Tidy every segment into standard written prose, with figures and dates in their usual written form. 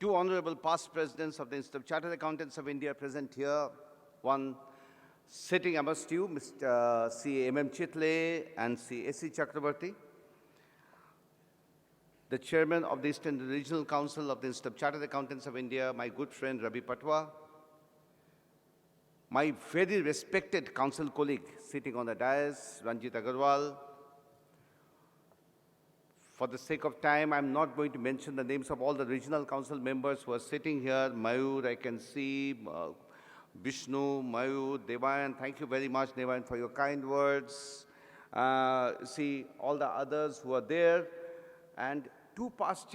Two honorable past presidents of the Institute of Chartered Accountants of India present here, one sitting amongst you, Mr. C. M. Chitle and C. S. C. Chakrabarti, the chairman of the Eastern Regional Council of the Institute of Chartered Accountants of India, my good friend Ravi Patwa, my very respected council colleague sitting on the dais, Ranjit Agarwal. For the sake of time, I'm not going to mention the names of all the regional council members who are sitting here. Mayur, I can see, Vishnu, Mayur, Devayan, thank you very much, Devayan, for your kind words. See all the others who are there. And two past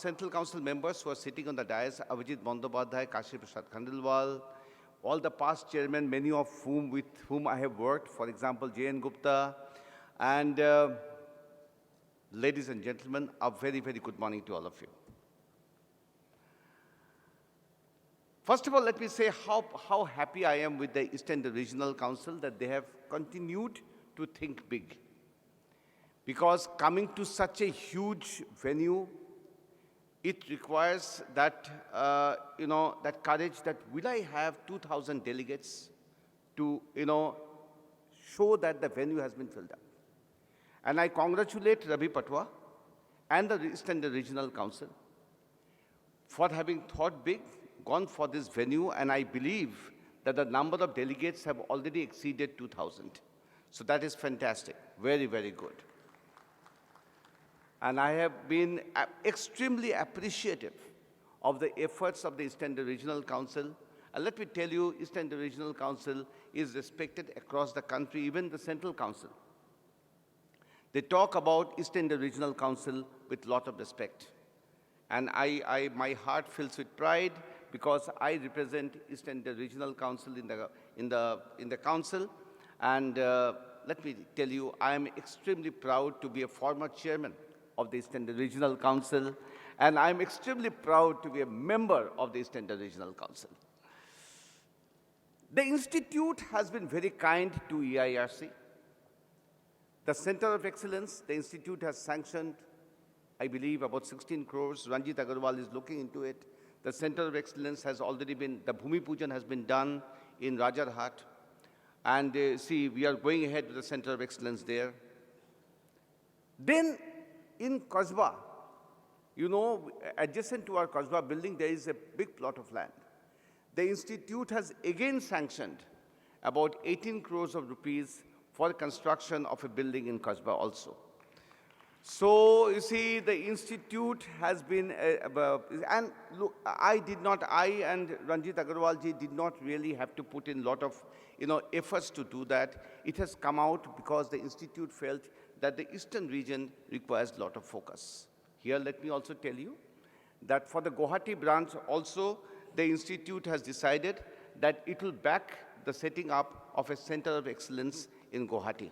Central Council members who are sitting on the dais, Avijit Bandyopadhyay, Kashi Prasad Khandelwal, all the past chairmen, many of whom with whom I have worked, for example, J.N. Gupta, and ladies and gentlemen, a very, very good morning to all of you. First of all, let me say how happy I am with the Eastern Regional Council that they have continued to think big. Because coming to such a huge venue, it requires that, that courage that will I have 2,000 delegates to, show that the venue has been filled up. And I congratulate Ravi Patwa and the Eastern Regional Council for having thought big, gone for this venue, and I believe that the number of delegates have already exceeded 2,000. So that is fantastic, very, very good. And I have been extremely appreciative of the efforts of the Eastern Regional Council. And let me tell you, Eastern Regional Council is respected across the country, even the Central Council. They talk about Eastern Regional Council with a lot of respect. And my heart fills with pride because I represent Eastern Regional Council in the council. And let me tell you, I am extremely proud to be a former chairman of the Eastern Regional Council, and I am extremely proud to be a member of the Eastern Regional Council. The Institute has been very kind to EIRC. The Center of Excellence, the Institute has sanctioned, I believe, about 16 crores. Ranjit Agarwal is looking into it. The Center of Excellence has already been, the Bhumi Pujan has been done in Rajarhat. And see, we are going ahead with the Center of Excellence there. Then in Kasbah, adjacent to our Kasbah building, there is a big plot of land. The Institute has again sanctioned about 18 crores of rupees for construction of a building in Kasbah also. So, you see, the Institute has been, and look, I and Ranjit Agarwal ji did not really have to put in a lot of, efforts to do that. It has come out because the Institute felt that the Eastern region requires a lot of focus. Here, let me also tell you that for the Guwahati branch also, the Institute has decided that it will back the setting up of a Center of Excellence in Guwahati.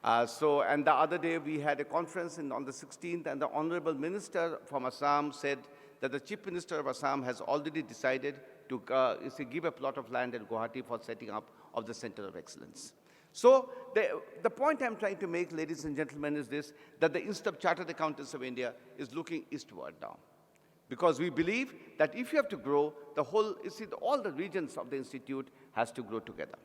And the other day we had a conference on the 16th, and the Honorable Minister from Assam said that the Chief Minister of Assam has already decided to give a plot of land in Guwahati for setting up of the Center of Excellence. So the point I'm trying to make, ladies and gentlemen, is this, that the Institute of Chartered Accountants of India is looking eastward now. Because we believe that if you have to grow, all the regions of the Institute has to grow together.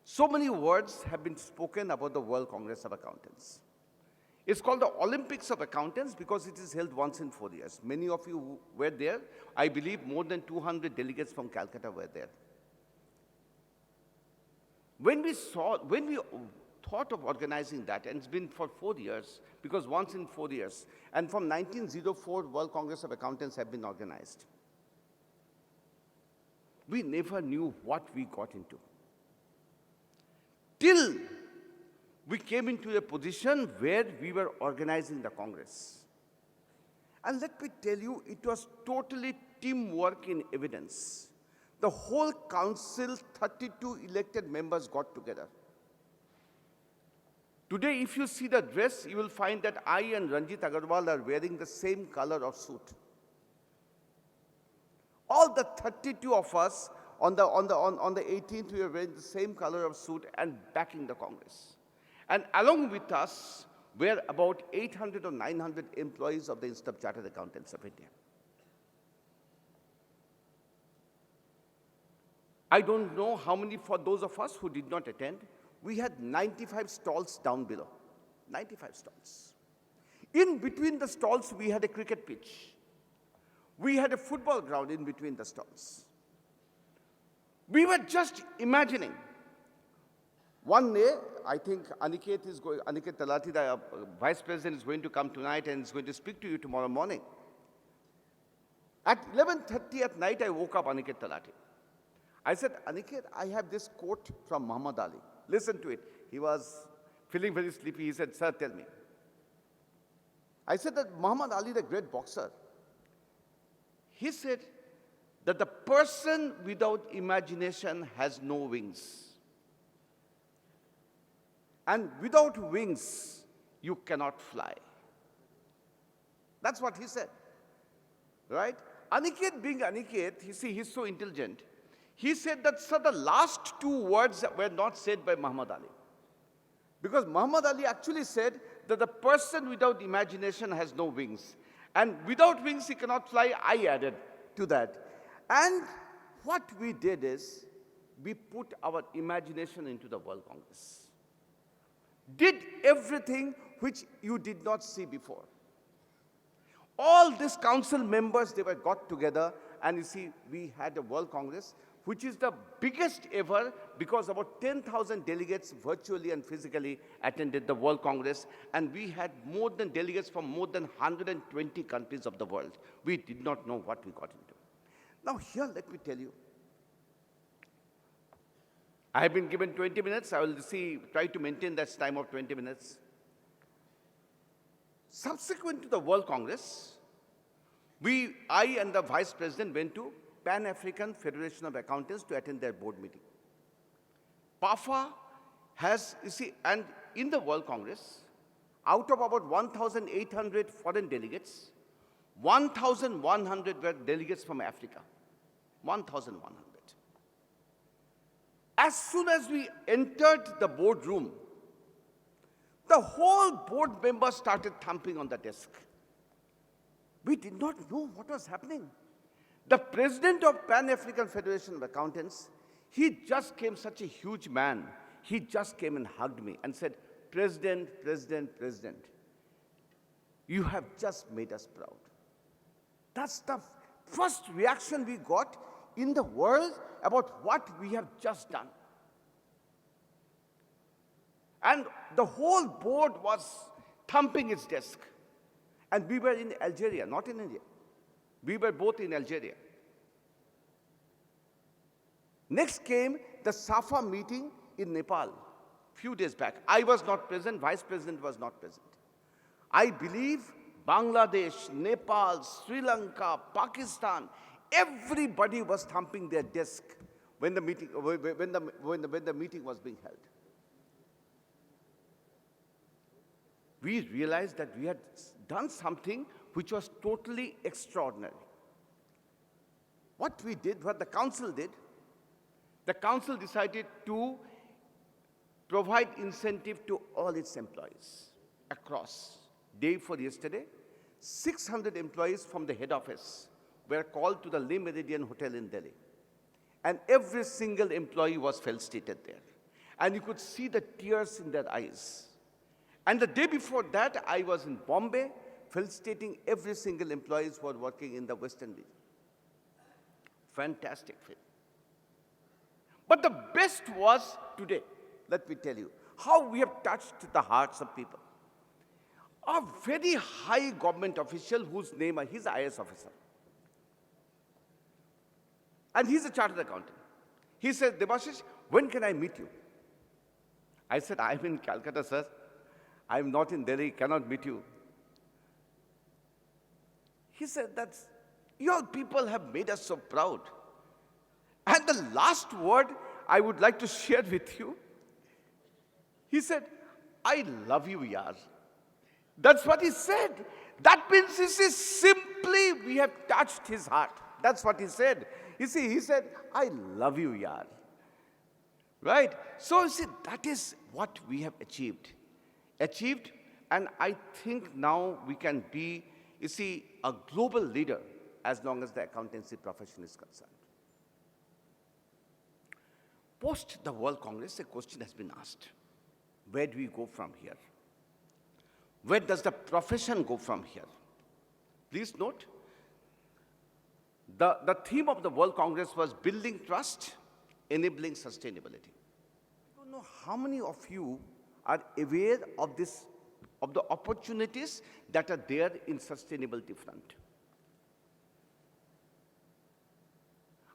So many words have been spoken about the World Congress of Accountants. It's called the Olympics of Accountants because it is held once in 4 years. Many of you were there. I believe more than 200 delegates from Calcutta were there. When we thought of organizing that, and it's been for 4 years, because once in 4 years, and from 1904, World Congress of Accountants have been organized. We never knew what we got into. Till we came into a position where we were organizing the Congress. And let me tell you, it was totally teamwork in evidence. The whole council, 32 elected members got together. Today, if you see the dress, you will find that I and Ranjit Agarwal are wearing the same color of suit. All the 32 of us on the 18th, we were wearing the same color of suit and backing the Congress. And along with us were about 800 or 900 employees of the Institute of Chartered Accountants of India. I don't know how many, for those of us who did not attend, we had 95 stalls down below. 95 stalls. In between the stalls, we had a cricket pitch. We had a football ground in between the stalls. We were just imagining. One day, I think Aniket Talati, the Vice President, is going to come tonight and is going to speak to you tomorrow morning. At 11:30 at night, I woke up Aniket Talati. I said, Aniket, I have this quote from Muhammad Ali. Listen to it. He was feeling very sleepy. He said, sir, tell me. I said that Muhammad Ali, the great boxer, he said that the person without imagination has no wings. And without wings, you cannot fly. That's what he said, right? Aniket being Aniket, you see, he's so intelligent. He said that, sir, the last two words were not said by Muhammad Ali. Because Muhammad Ali actually said that the person without imagination has no wings. And without wings, he cannot fly. I added to that. And what we did is, we put our imagination into the World Congress. Did everything which you did not see before. All these council members, they were got together, and you see, we had a World Congress, which is the biggest ever, because about 10,000 delegates virtually and physically attended the World Congress, and we had more than delegates from more than 120 countries of the world. We did not know what we got into. Now here, let me tell you, I have been given 20 minutes. I will try to maintain that time of 20 minutes. Subsequent to the World Congress, I and the Vice President went to Pan-African Federation of Accountants to attend their board meeting. PAFA has, you see, and in the World Congress, out of about 1,800 foreign delegates, 1,100 were delegates from Africa. 1,100. As soon as we entered the boardroom, the whole board members started thumping on the desk. We did not know what was happening. The president of Pan-African Federation of Accountants, he just came, such a huge man. He just came and hugged me and said, President, President, President, you have just made us proud. That's the first reaction we got in the world about what we have just done. And the whole board was thumping its desk. And we were in Algeria, not in India. We were both in Algeria. Next came the SAFA meeting in Nepal, few days back. I was not present, Vice President was not present. I believe Bangladesh, Nepal, Sri Lanka, Pakistan, everybody was thumping their desk when the meeting, when the meeting was being held. We realized that we had done something which was totally extraordinary. What we did, what the council did, the council decided to provide incentive to all its employees across. Day before yesterday, 600 employees from the head office were called to the Le Méridien Hotel in Delhi. And every single employee was felicitated there. And you could see the tears in their eyes. And the day before that, I was in Bombay, felicitating every single employee who was working in the Western region. Fantastic feeling. But the best was today, let me tell you, how we have touched the hearts of people. A very high government official whose name, he's an IS officer. And he's a chartered accountant. He said, Debashish, when can I meet you? I said, I'm in Calcutta, sir. I'm not in Delhi, cannot meet you. He said, your people have made us so proud. And the last word I would like to share with you, he said, I love you, yaar. That's what he said. That means, you see, simply we have touched his heart. That's what he said. You see, he said, I love you, yaar. Right? So, you see, that is what we have achieved. Achieved And I think now we can be, you see, a global leader as long as the accountancy profession is concerned. Post the World Congress, a question has been asked. Where do we go from here? Where does the profession go from here? Please note, the theme of the World Congress was building trust, enabling sustainability. I don't know how many of you are aware of this, of the opportunities that are there in sustainability front.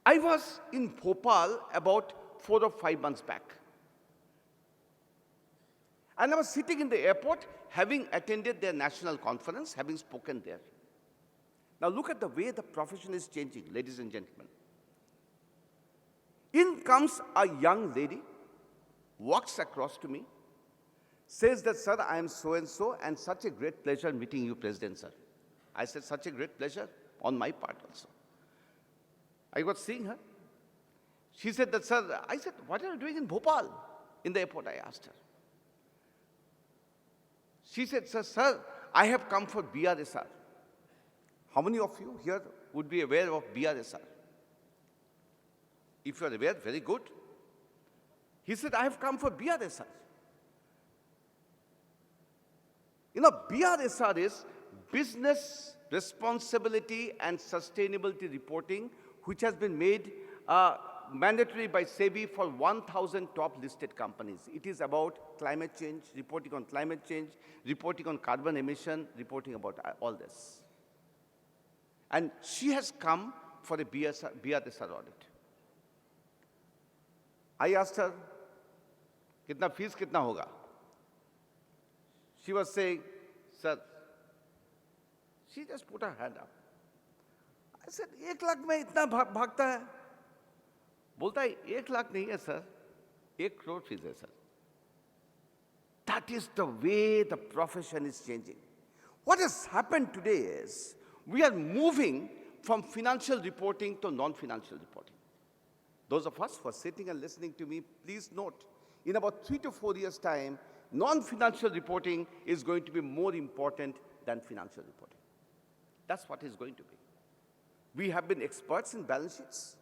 I was in Bhopal about 4 or 5 months back. And I was sitting in the airport, having attended their national conference, having spoken there. Now look at the way the profession is changing, ladies and gentlemen. In comes a young lady, walks across to me, says that, sir, I am so-and-so, and such a great pleasure meeting you, President, sir. I said, such a great pleasure on my part also. I was seeing her. She said that, sir, I said, what are you doing in Bhopal? In the airport, I asked her. She said, sir, I have come for BRSR. How many of you here would be aware of BRSR? If you are aware, very good. He said, I have come for BRSR. You know, BRSR is Business Responsibility and Sustainability Reporting, which has been made mandatory by SEBI for 1,000 top listed companies. It is about climate change, reporting on climate change, reporting on carbon emission, reporting about all this. And she has come for a BRSR audit. I asked her, kitna fees kitna hoga? She was saying, sir, she just put her hand up. I said, 1 lakh mein itna bhagta hai? Bolta hai, 1 lakh nahi hai, sir. 1 crore fees hai, sir. That is the way the profession is changing. What has happened today is, we are moving from financial reporting to non-financial reporting. Those of us who are sitting and listening to me, please note, in about 3 to 4 years' time, non-financial reporting is going to be more important than financial reporting. That's what it's going to be. We have been experts in balance sheets,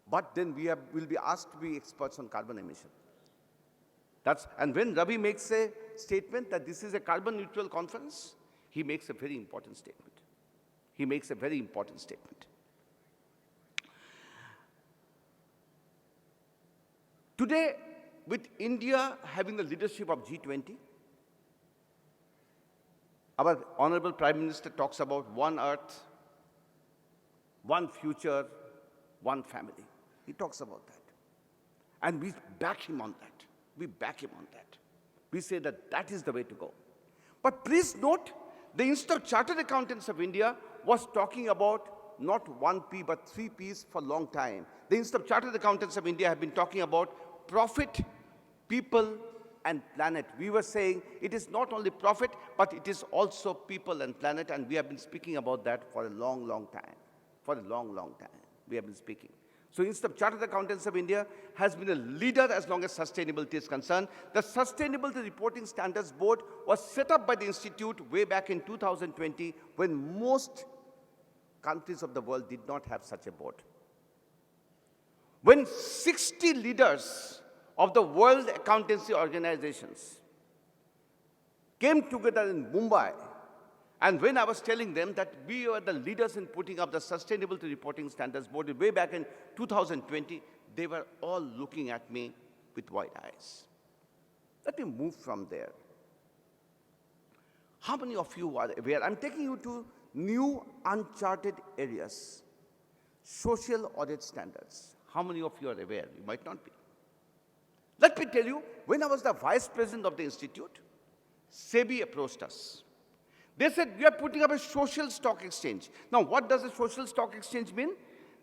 but then will be asked to be experts on carbon emission. And when Ravi makes a statement that this is a carbon neutral conference, he makes a very important statement. He makes a very important statement. Today, with India having the leadership of G20, our Honorable Prime Minister talks about one earth, one future, one family. He talks about that. And we back him on that. We back him on that. We say that that is the way to go. But please note, the Institute of Chartered Accountants of India was talking about not 1P but 3Ps for a long time. The Institute of Chartered Accountants of India have been talking about profit, people, and planet. We were saying it is not only profit, but it is also people and planet, and we have been speaking about that for a long, long time. For a long, long time, we have been speaking. So Institute of Chartered Accountants of India has been a leader as long as sustainability is concerned. The Sustainability Reporting Standards Board was set up by the Institute way back in 2020 when most countries of the world did not have such a board. When 60 leaders of the world accountancy organizations came together in Mumbai, and when I was telling them that we were the leaders in putting up the Sustainability Reporting Standards Board way back in 2020, they were all looking at me with wide eyes. Let me move from there. How many of you are aware? I'm taking you to new uncharted areas. Social audit standards. How many of you are aware? You might not be. Let me tell you, when I was the vice president of the institute, SEBI approached us. They said, we are putting up a social stock exchange. Now, what does a social stock exchange mean?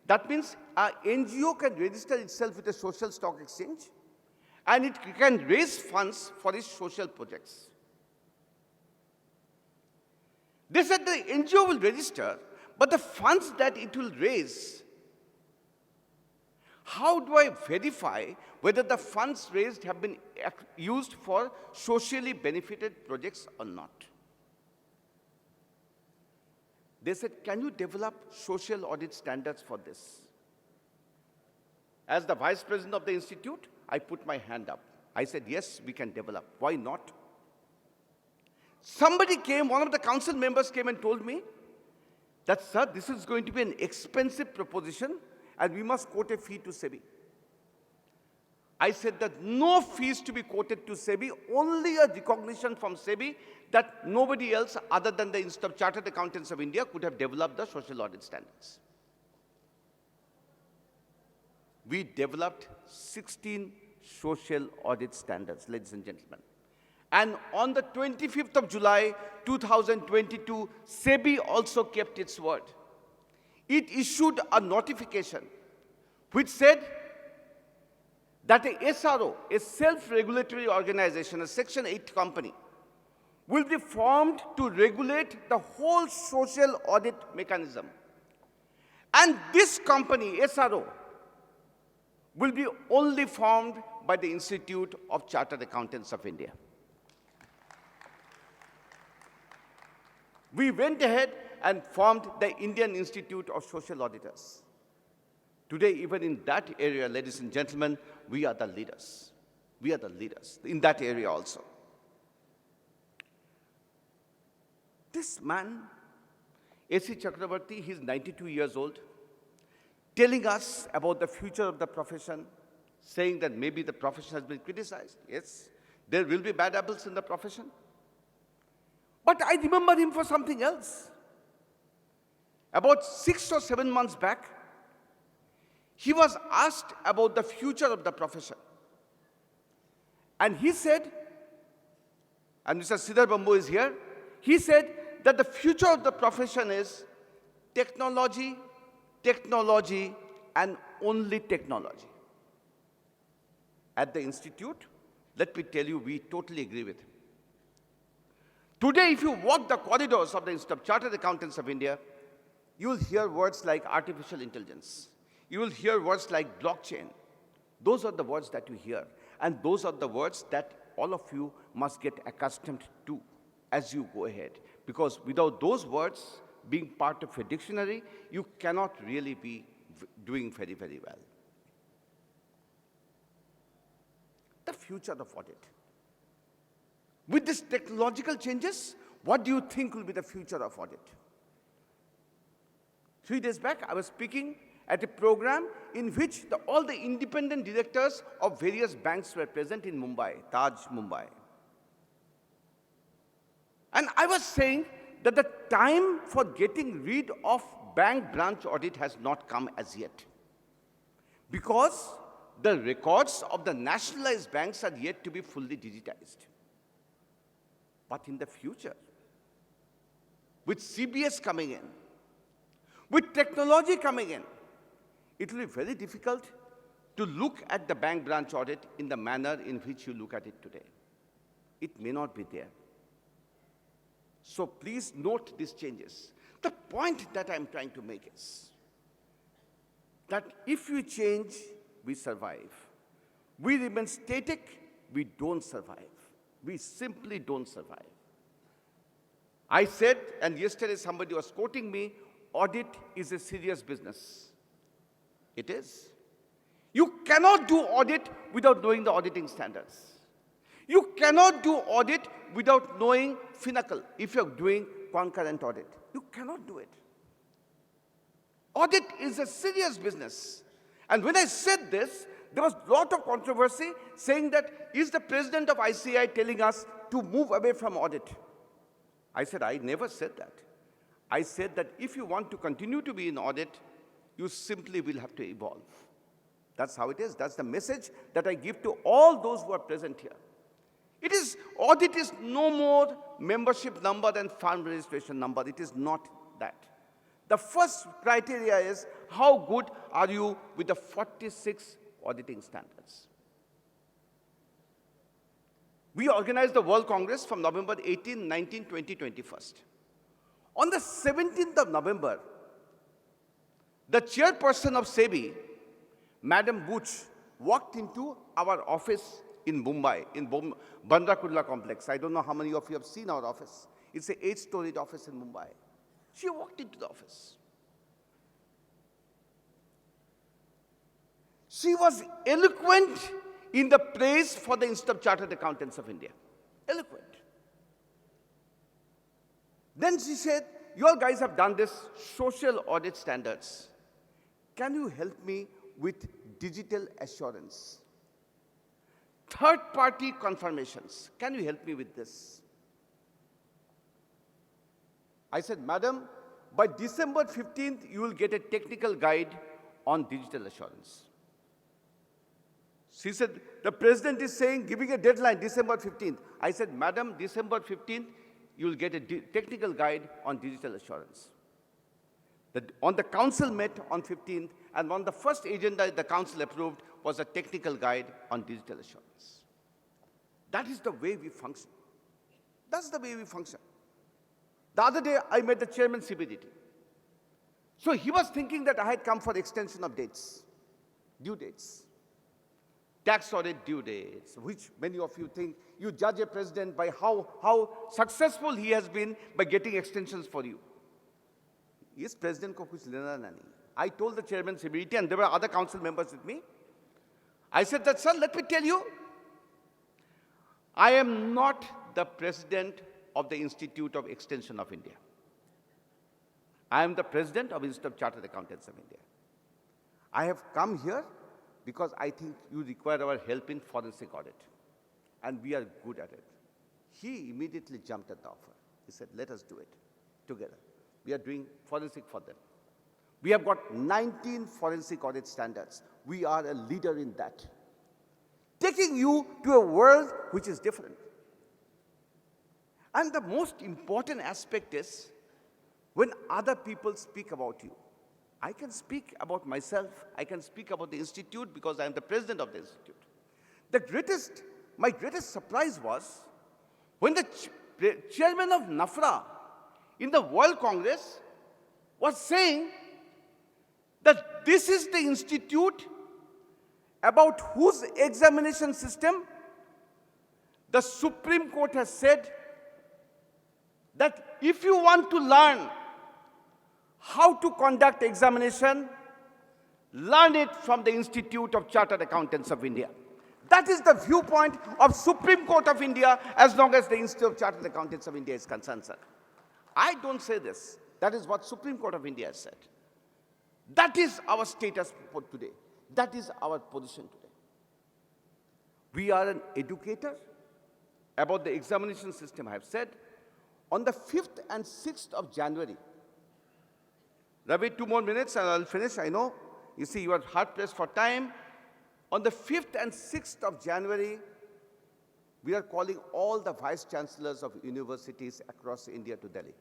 That means an NGO can register itself with a social stock exchange, and it can raise funds for its social projects. They said the NGO will register, but the funds that it will raise, how do I verify whether the funds raised have been used for socially benefited projects or not? They said, can you develop social audit standards for this? As the vice president of the institute, I put my hand up. I said, yes, we can develop. Why not? Somebody came, one of the council members came and told me that, sir, this is going to be an expensive proposition and we must quote a fee to SEBI. I said that no fees to be quoted to SEBI, only a recognition from SEBI that nobody else other than the Institute of Chartered Accountants of India could have developed the social audit standards. We developed 16 social audit standards, ladies and gentlemen. And on the 25th of July, 2022, SEBI also kept its word. It issued a notification which said that a SRO, a self-regulatory organization, a Section 8 company, will be formed to regulate the whole social audit mechanism. And this company, SRO, will be only formed by the Institute of Chartered Accountants of India. We went ahead and formed the Indian Institute of Social Auditors. Today, even in that area, ladies and gentlemen, we are the leaders. We are the leaders in that area also. This man, A.C. Chakrabarti, he's 92 years old, telling us about the future of the profession, saying that maybe the profession has been criticized. Yes, there will be bad apples in the profession. But I remember him for something else. About 6 or 7 months back, he was asked about the future of the profession. And he said, and Mr. Sridhar Bambu is here, he said that the future of the profession is technology, technology, and only technology. At the Institute, let me tell you, we totally agree with him. Today, if you walk the corridors of the Institute of Chartered Accountants of India, you will hear words like artificial intelligence. You will hear words like blockchain. Those are the words that you hear. And those are the words that all of you must get accustomed to as you go ahead. Because without those words being part of a dictionary, you cannot really be doing very, very well. The future of audit. With these technological changes, what do you think will be the future of audit? 3 days back, I was speaking at a program in which all the independent directors of various banks were present in Mumbai, Taj, Mumbai. And I was saying that the time for getting rid of bank branch audit has not come as yet. Because the records of the nationalized banks are yet to be fully digitized. But in the future, with CBS coming in, with technology coming in, it will be very difficult to look at the bank branch audit in the manner in which you look at it today. It may not be there. So please note these changes. The point that I'm trying to make is that if we change, we survive. We remain static, we don't survive. We simply don't survive. I said, and yesterday somebody was quoting me, audit is a serious business. It is. You cannot do audit without knowing the auditing standards. You cannot do audit without knowing Finacle if you're doing concurrent audit. You cannot do it. Audit is a serious business. And when I said this, there was a lot of controversy saying that, is the president of ICAI telling us to move away from audit? I said, I never said that. I said that if you want to continue to be in audit, you simply will have to evolve. That's how it is. That's the message that I give to all those who are present here. Audit is no more membership number than firm registration number. It is not that. The first criteria is how good are you with the 46 auditing standards. We organized the World Congress from November 18, 19, 20, 21st. On the 17th of November, the chairperson of SEBI Madam Butch walked into our office in Mumbai, in Bandra Kurla complex. I don't know how many of you have seen our office. It's an 8-storied office in Mumbai. She walked into the office. She was eloquent in the praise for the Institute of Chartered Accountants of India. Eloquent. Then she said, you guys have done this social audit standards. Can you help me with digital assurance? Third-party confirmations. Can you help me with this? I said, Madam, by December 15th, you will get a technical guide on digital assurance. She said, the president is saying, giving a deadline, December 15th. I said, Madam, December 15th, you will get a technical guide on digital assurance. On the council met on 15th, and one of the first agenda the council approved was a technical guide on digital assurance. That is the way we function. That's the way we function. The other day, I met the chairman CBDT. So he was thinking that I had come for extension of dates, due dates. Tax audit due dates, which many of you think you judge a president by how successful he has been by getting extensions for you. Yes, president ko kuch lena nahi. I told the chairman CBDT, and there were other council members with me. I said that, sir, let me tell you, I am not the president of the Institute of Extension of India. I am the president of Institute of Chartered Accountants of India. I have come here because I think you require our help in forensic audit. And we are good at it. He immediately jumped at the offer. He said, let us do it together. We are doing forensic for them. We have got 19 forensic audit standards. We are a leader in that. Taking you to a world which is different. And the most important aspect is when other people speak about you. I can speak about myself. I can speak about the institute because I am the president of the institute. My greatest surprise was when the chairman of NAFRA in the World Congress was saying that this is the institute about whose examination system the Supreme Court has said that if you want to learn how to conduct examination, learn it from the Institute of Chartered Accountants of India. That is the viewpoint of Supreme Court of India as long as the Institute of Chartered Accountants of India is concerned, sir. I don't say this. That is what Supreme Court of India has said. That is our status for today. That is our position today. We are an educator about the examination system, I have said. On the 5th and 6th of January, Ravi, 2 more minutes and I'll finish, I know. You see, you are hard-pressed for time. On the 5th and 6th of January, we are calling all the vice-chancellors of universities across India to Delhi.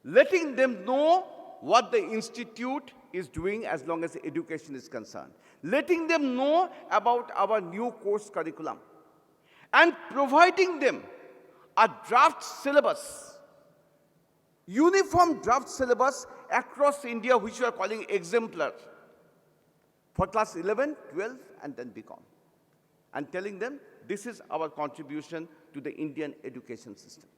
Letting them know what the institute is doing as long as education is concerned. Letting them know about our new course curriculum. And providing them a draft syllabus, uniform draft syllabus across India, which we are calling exemplar, for class 11, 12, and then BCom. And telling them this is our contribution to the Indian education system.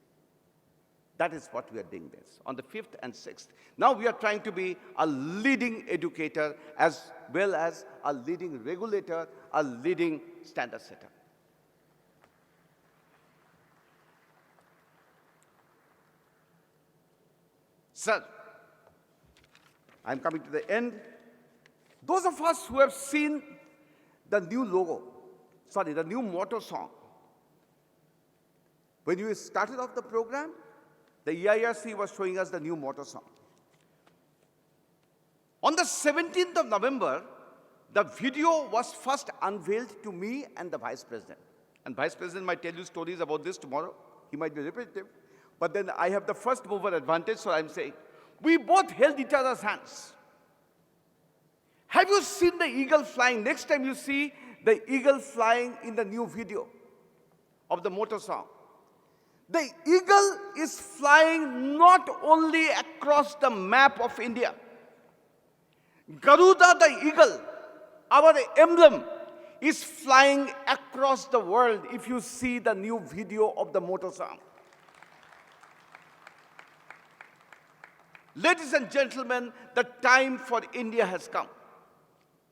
That is what we are doing this on the 5th and 6th. Now we are trying to be a leading educator as well as a leading regulator, a leading standard setter. Sir, I'm coming to the end. Those of us who have seen the new logo, the new motto song, when you started off the program, the EIRC was showing us the new motto song. On the 17th of November, the video was first unveiled to me and the Vice President. And Vice President might tell you stories about this tomorrow. He might be repetitive. But then I have the first mover advantage, so I'm saying, we both held each other's hands. Have you seen the eagle flying? Next time you see the eagle flying in the new video of the motor song. The eagle is flying not only across the map of India. Garuda the eagle, our emblem, is flying across the world if you see the new video of the motor sound. Ladies and gentlemen, the time for India has come.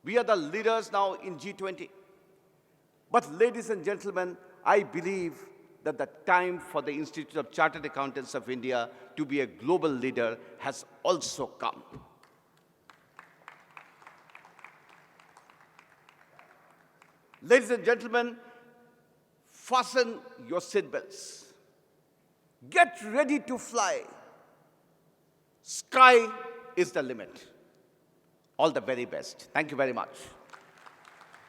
We are the leaders now in G20. But ladies and gentlemen, I believe that the time for the Institute of Chartered Accountants of India to be a global leader has also come. Ladies and gentlemen, fasten your seatbelts. Get ready to fly. Sky is the limit. All the very best. Thank you very much.